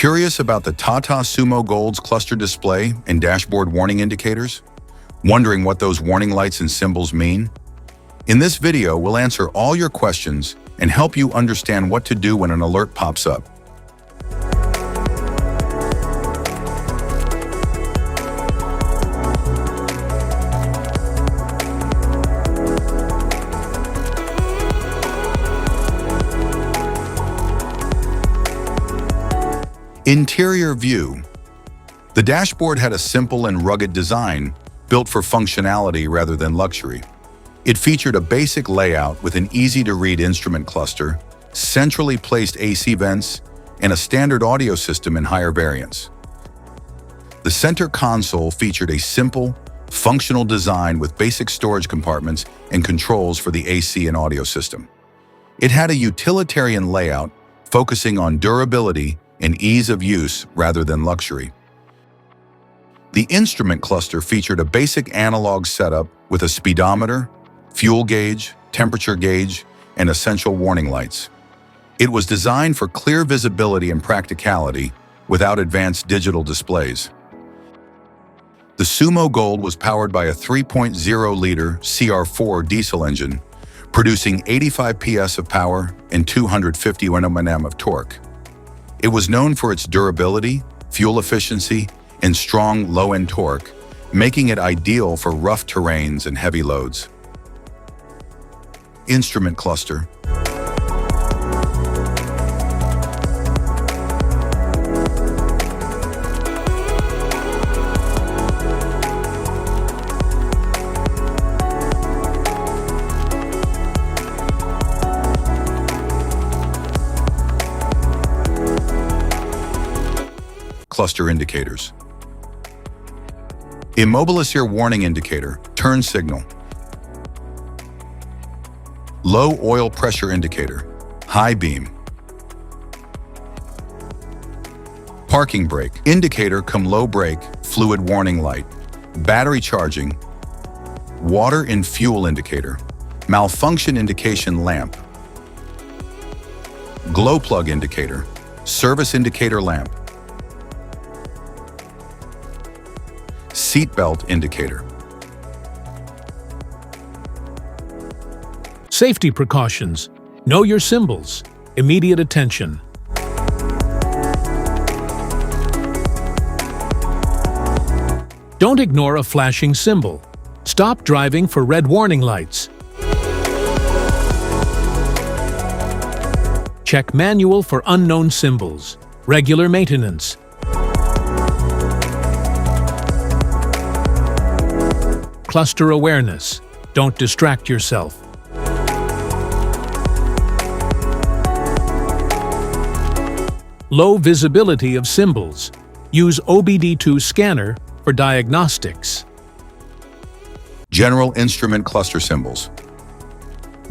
Curious about the Tata Sumo Gold's cluster display and dashboard warning indicators? Wondering what those warning lights and symbols mean? In this video, we'll answer all your questions and help you understand what to do when an alert pops up. Interior view. The dashboard had a simple and rugged design, built for functionality rather than luxury. It featured a basic layout with an easy-to-read instrument cluster, centrally placed AC vents, and a standard audio system in higher variants. The center console featured a simple, functional design with basic storage compartments and controls for the AC and audio system. It had a utilitarian layout, focusing on durability and ease of use rather than luxury. The instrument cluster featured a basic analog setup with a speedometer, fuel gauge, temperature gauge, and essential warning lights. It was designed for clear visibility and practicality without advanced digital displays. The Sumo Gold was powered by a 3.0-liter CR4 diesel engine, producing 85 PS of power and 250 Nm of torque. It was known for its durability, fuel efficiency, and strong low-end torque, making it ideal for rough terrains and heavy loads. Instrument cluster. Cluster indicators. Immobilisir warning indicator, turn signal. Low oil pressure indicator, high beam. Parking brake, indicator come low brake, fluid warning light. Battery charging. Water and fuel indicator, malfunction indication lamp. Glow plug indicator, service indicator lamp. Seatbelt indicator. Safety precautions. Know your symbols. Immediate attention. Don't ignore a flashing symbol. Stop driving for red warning lights. Check manual for unknown symbols. Regular maintenance. Cluster awareness. Don't distract yourself. Low visibility of symbols. Use OBD2 scanner for diagnostics. General instrument cluster symbols.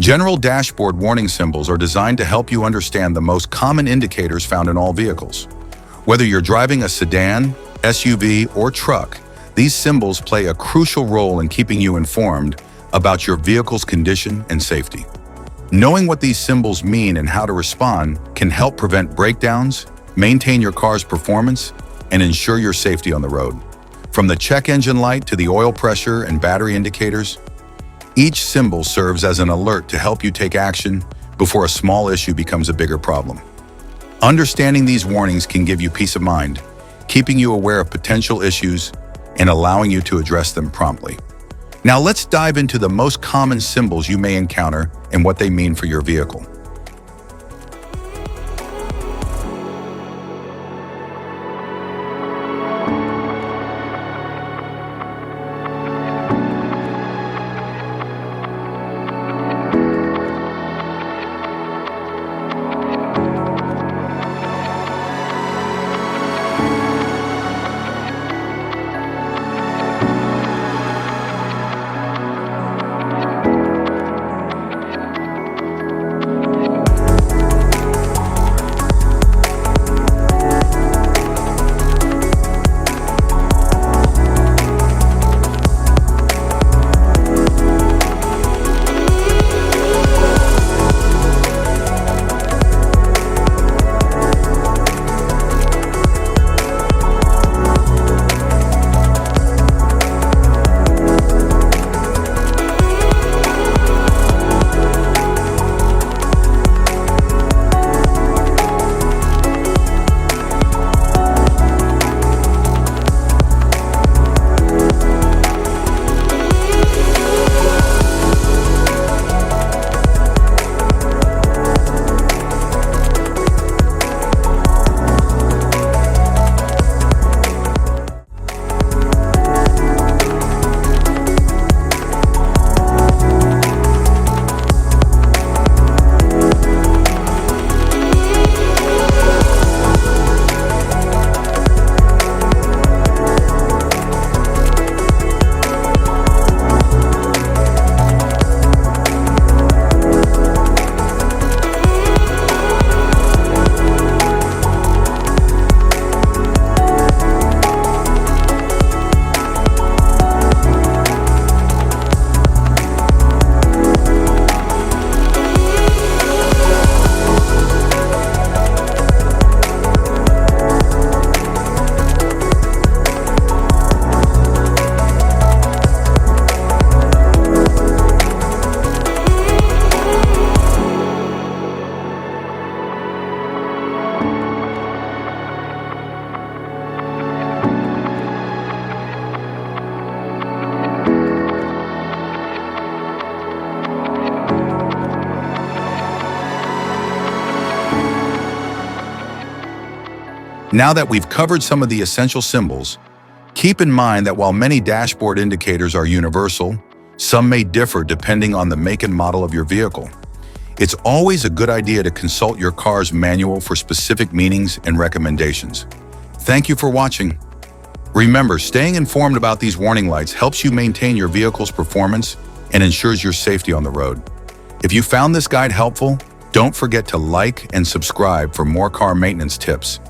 General dashboard warning symbols are designed to help you understand the most common indicators found in all vehicles. Whether you're driving a sedan, SUV, or truck, these symbols play a crucial role in keeping you informed about your vehicle's condition and safety. Knowing what these symbols mean and how to respond can help prevent breakdowns, maintain your car's performance, and ensure your safety on the road. From the check engine light to the oil pressure and battery indicators, each symbol serves as an alert to help you take action before a small issue becomes a bigger problem. Understanding these warnings can give you peace of mind, keeping you aware of potential issues and allowing you to address them promptly. Now let's dive into the most common symbols you may encounter and what they mean for your vehicle. Now that we've covered some of the essential symbols, keep in mind that while many dashboard indicators are universal, some may differ depending on the make and model of your vehicle. It's always a good idea to consult your car's manual for specific meanings and recommendations. Thank you for watching. Remember, staying informed about these warning lights helps you maintain your vehicle's performance and ensures your safety on the road. If you found this guide helpful, don't forget to like and subscribe for more car maintenance tips.